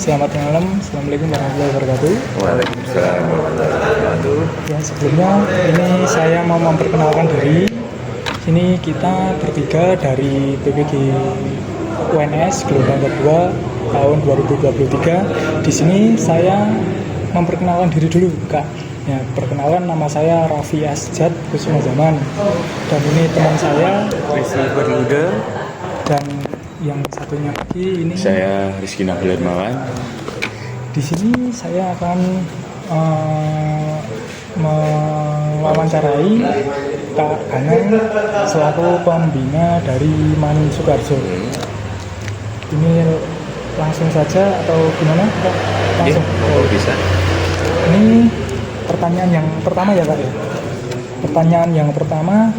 Selamat malam, Assalamualaikum warahmatullahi wabarakatuh. Waalaikumsalam warahmatullahi wabarakatuh. Ya, sebelumnya ini saya mau memperkenalkan diri. Ini kita bertiga dari PPG UNS Gelombang Kedua tahun 2023. Di sini saya memperkenalkan diri dulu, Kak. Ya, perkenalan, nama saya Raffi Asjad Kusuma Zaman. Dan ini teman saya Rizky Berluda. dan yang satunya lagi ini Saya Rizky Nabil Hermawan. di sini saya akan mewawancarai Kak Anang selaku pembina dari Mani Sukarjo. Ini langsung saja atau gimana, Kak? Langsung. Oh, bisa. Ini pertanyaan yang pertama ya, Kak ya. Pertanyaan yang pertama,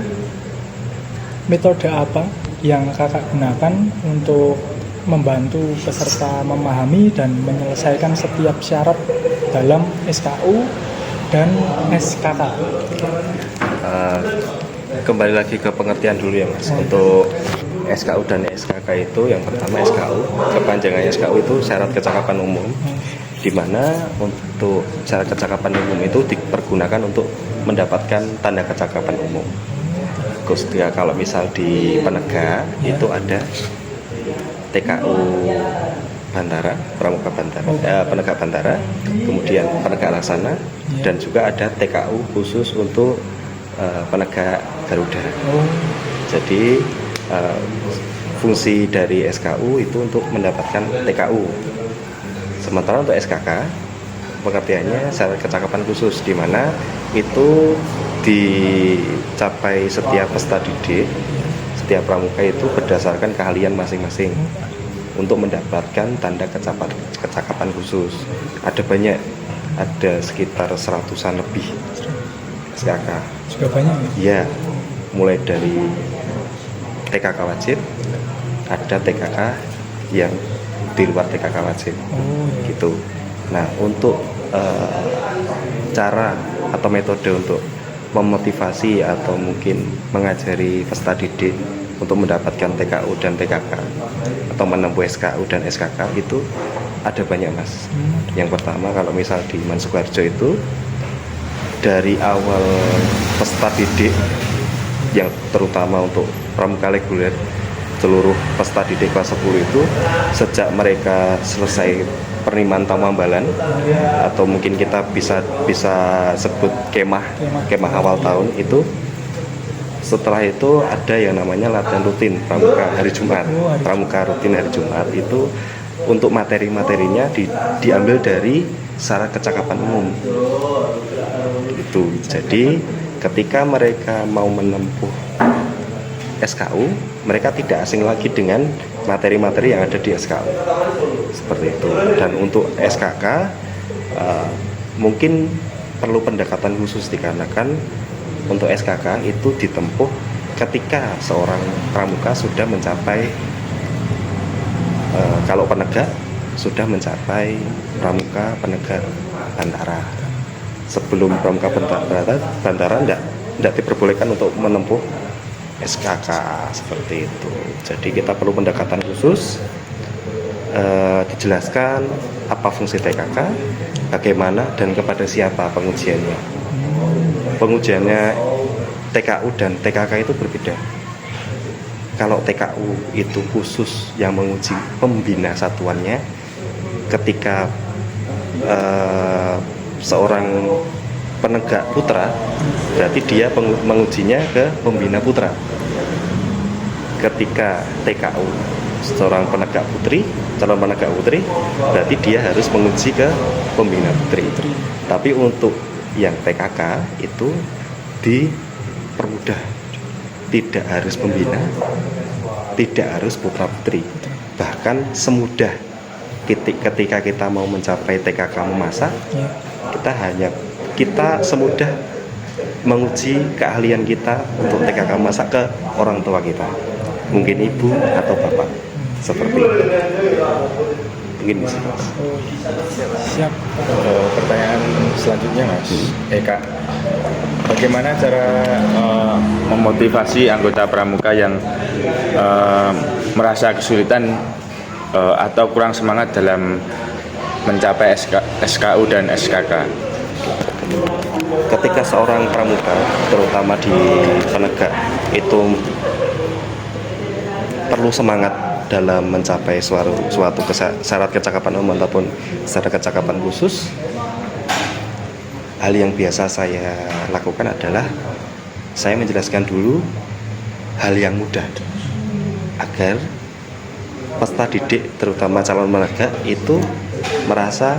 metode apa yang Kakak gunakan untuk membantu peserta memahami dan menyelesaikan setiap syarat dalam SKU dan SKK? Kembali lagi ke pengertian dulu ya Mas. Untuk SKU dan SKK itu, yang pertama SKU, kepanjangan SKU itu syarat kecakapan umum, di mana untuk syarat kecakapan umum itu dipergunakan untuk mendapatkan tanda kecakapan umum. Ketika kalau misal di penegak itu ada TKU Bantara, Pramuka Bantara, penegak Bantara, kemudian penegak laksana, dan juga ada TKU khusus untuk penegak Garuda. Jadi fungsi dari SKU itu untuk mendapatkan TKU. Sementara untuk SKK pengertiannya syarat kecakapan khusus, di mana itu dicapai setiap peserta didik, setiap pramuka itu berdasarkan keahlian masing-masing untuk mendapatkan tanda kecakapan khusus. Ada banyak, ada sekitar 100-an lebih SKK. Sudah banyak ya? Ya, mulai dari TKK wajib, ada TKK yang di luar TKK wajib. Gitu. Nah, untuk cara atau metode untuk memotivasi atau mungkin mengajari peserta didik untuk mendapatkan TKU dan TKK atau menempuh SKU dan SKK itu ada banyak Mas. Yang pertama, kalau misal di Mani Sukarjo itu dari awal peserta didik yang terutama untuk pramuka reguler, seluruh peserta didik kelas 10 itu sejak mereka selesai penerimaan tamambalan atau mungkin kita bisa sebut kemah awal tahun itu, setelah itu ada yang namanya latihan rutin pramuka hari Jumat. Pramuka rutin hari Jumat itu untuk materi-materinya diambil dari syarat kecakapan umum. Itu. Jadi ketika mereka mau menempuh SKU, mereka tidak asing lagi dengan materi-materi yang ada di SKU. Seperti itu. Dan untuk SKK mungkin perlu pendekatan khusus, dikarenakan untuk SKK itu ditempuh ketika seorang pramuka sudah mencapai kalau penegak sudah mencapai pramuka penegak Bantara. Sebelum pramuka Bantara tidak diperbolehkan untuk menempuh SKK seperti itu. Jadi kita perlu pendekatan khusus, dijelaskan apa fungsi TKK, bagaimana dan kepada siapa pengujiannya. Pengujiannya TKU dan TKK itu berbeda. Kalau TKU itu khusus yang menguji pembina satuannya, ketika seorang penegak putra, berarti dia mengujinya ke pembina putra. Ketika TKU seorang penegak putri, calon penegak putri, berarti dia harus menguji ke pembina putri. Tapi untuk yang TKK itu dipermudah, tidak harus pembina, tidak harus putra putri, bahkan semudah ketika kita mau mencapai TKK memasak, kita semudah menguji keahlian kita untuk TKK memasak ke orang tua kita, mungkin ibu atau bapak, seperti itu. Mungkin bisa. Siap. Pertanyaan selanjutnya Mas Eka, bagaimana cara memotivasi anggota pramuka yang merasa kesulitan atau kurang semangat dalam mencapai SKU dan SKK? Ketika seorang pramuka, terutama di penegak, itu perlu semangat dalam mencapai suatu syarat kecakapan umum ataupun syarat kecakapan khusus, hal yang biasa saya lakukan adalah saya menjelaskan dulu hal yang mudah agar peserta didik, terutama calon penegak, itu merasa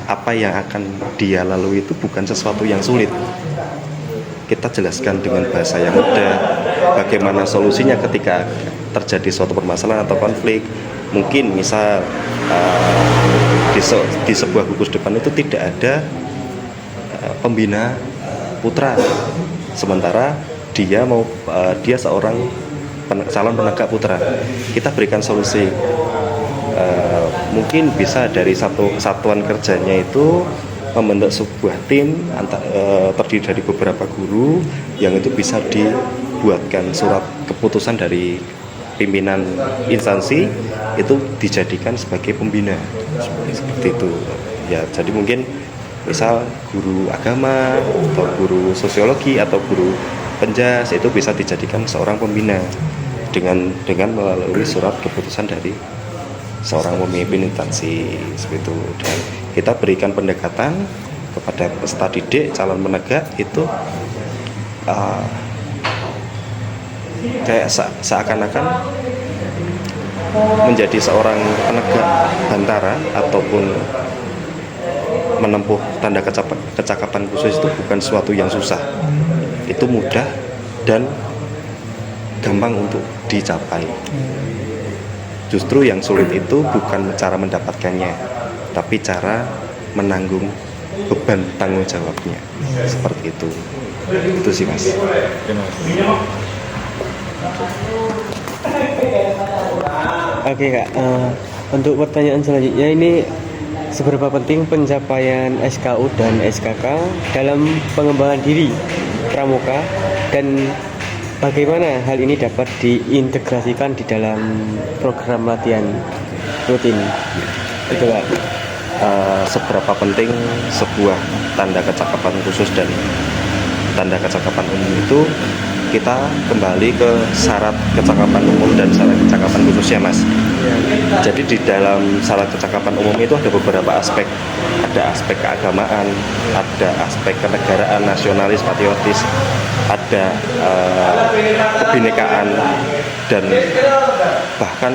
apa yang akan dia lalui itu bukan sesuatu yang sulit. Kita jelaskan dengan bahasa yang mudah bagaimana solusinya ketika terjadi suatu permasalahan atau konflik. Mungkin misal di sebuah gugus depan itu tidak ada pembina putra, sementara dia seorang calon penegak putra. Kita berikan solusi, mungkin bisa dari satu satuan kerjanya itu membentuk sebuah tim terdiri dari beberapa guru yang itu bisa dibuatkan surat keputusan dari pimpinan instansi itu dijadikan sebagai pembina seperti itu ya. Jadi mungkin misal guru agama atau guru sosiologi atau guru penjas itu bisa dijadikan seorang pembina dengan melalui surat keputusan dari seorang pemimpin instansi seperti itu. Dan kita berikan pendekatan kepada peserta didik calon penegak itu kayak seakan-akan menjadi seorang penegak bantara ataupun menempuh tanda kecakapan khusus itu bukan sesuatu yang susah, itu mudah dan gampang untuk dicapai. Justru yang sulit itu bukan cara mendapatkannya, tapi cara menanggung beban tanggung jawabnya. Seperti itu. Itu sih Mas. Oke Kak, untuk pertanyaan selanjutnya ini, seberapa penting pencapaian SKU dan SKK dalam pengembangan diri pramuka, dan bagaimana hal ini dapat diintegrasikan di dalam program latihan rutin? Itu Kak. Seberapa penting sebuah tanda kecakapan khusus dan tanda kecakapan umum itu, kita kembali ke syarat kecakapan umum dan syarat kecakapan khususnya Mas. Jadi di dalam syarat kecakapan umum itu ada beberapa aspek. Ada aspek keagamaan, ada aspek kenegaraan, nasionalis, patriotis, ada kebinekaan, dan bahkan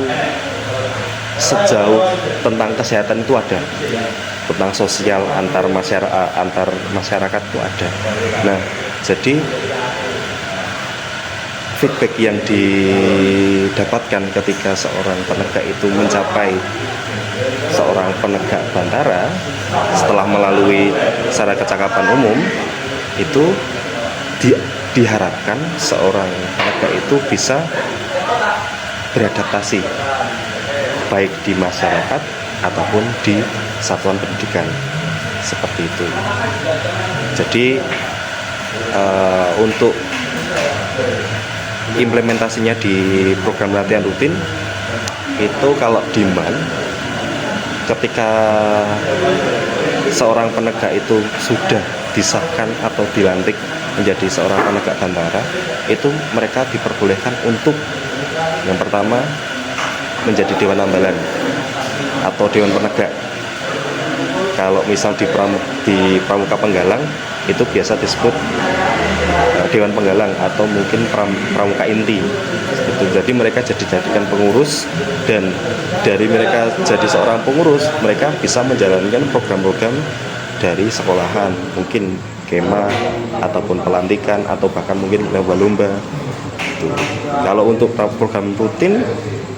sejauh tentang kesehatan itu ada, tentang sosial antar masyarakat itu ada. Nah, jadi feedback yang didapatkan ketika seorang penegak itu mencapai seorang penegak bantara setelah melalui syarat kecakapan umum itu diharapkan seorang penegak itu bisa beradaptasi baik di masyarakat ataupun di satuan pendidikan seperti itu. Jadi untuk implementasinya di program latihan rutin itu, kalau demand ketika seorang penegak itu sudah disahkan atau dilantik menjadi seorang penegak bantara, itu mereka diperbolehkan untuk yang pertama menjadi dewan ambalan atau dewan penegak. Kalau misal di pramuka penggalang itu biasa disebut dewan penggalang atau mungkin pramuka inti itu. Jadi mereka jadikan pengurus, dan dari mereka jadi seorang pengurus mereka bisa menjalankan program-program dari sekolahan, mungkin kema ataupun pelantikan atau bahkan mungkin lomba-lomba itu. Kalau untuk program rutin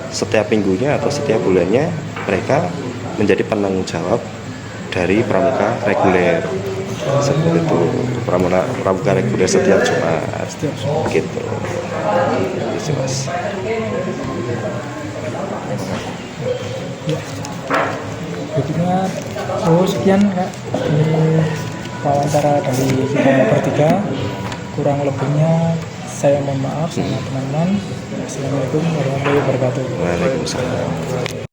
setiap minggunya atau setiap bulannya mereka menjadi penanggung jawab dari pramuka reguler seperti itu. Pramuka reguler setiap Jumat gitu. Itu Mas. Ya. Berikutnya, sekian Kak ini wawancara dari kita bertiga. Kurang lebihnya saya mohon maaf sama teman-teman. Assalamualaikum warahmatullahi wabarakatuh. Waalaikumsalam.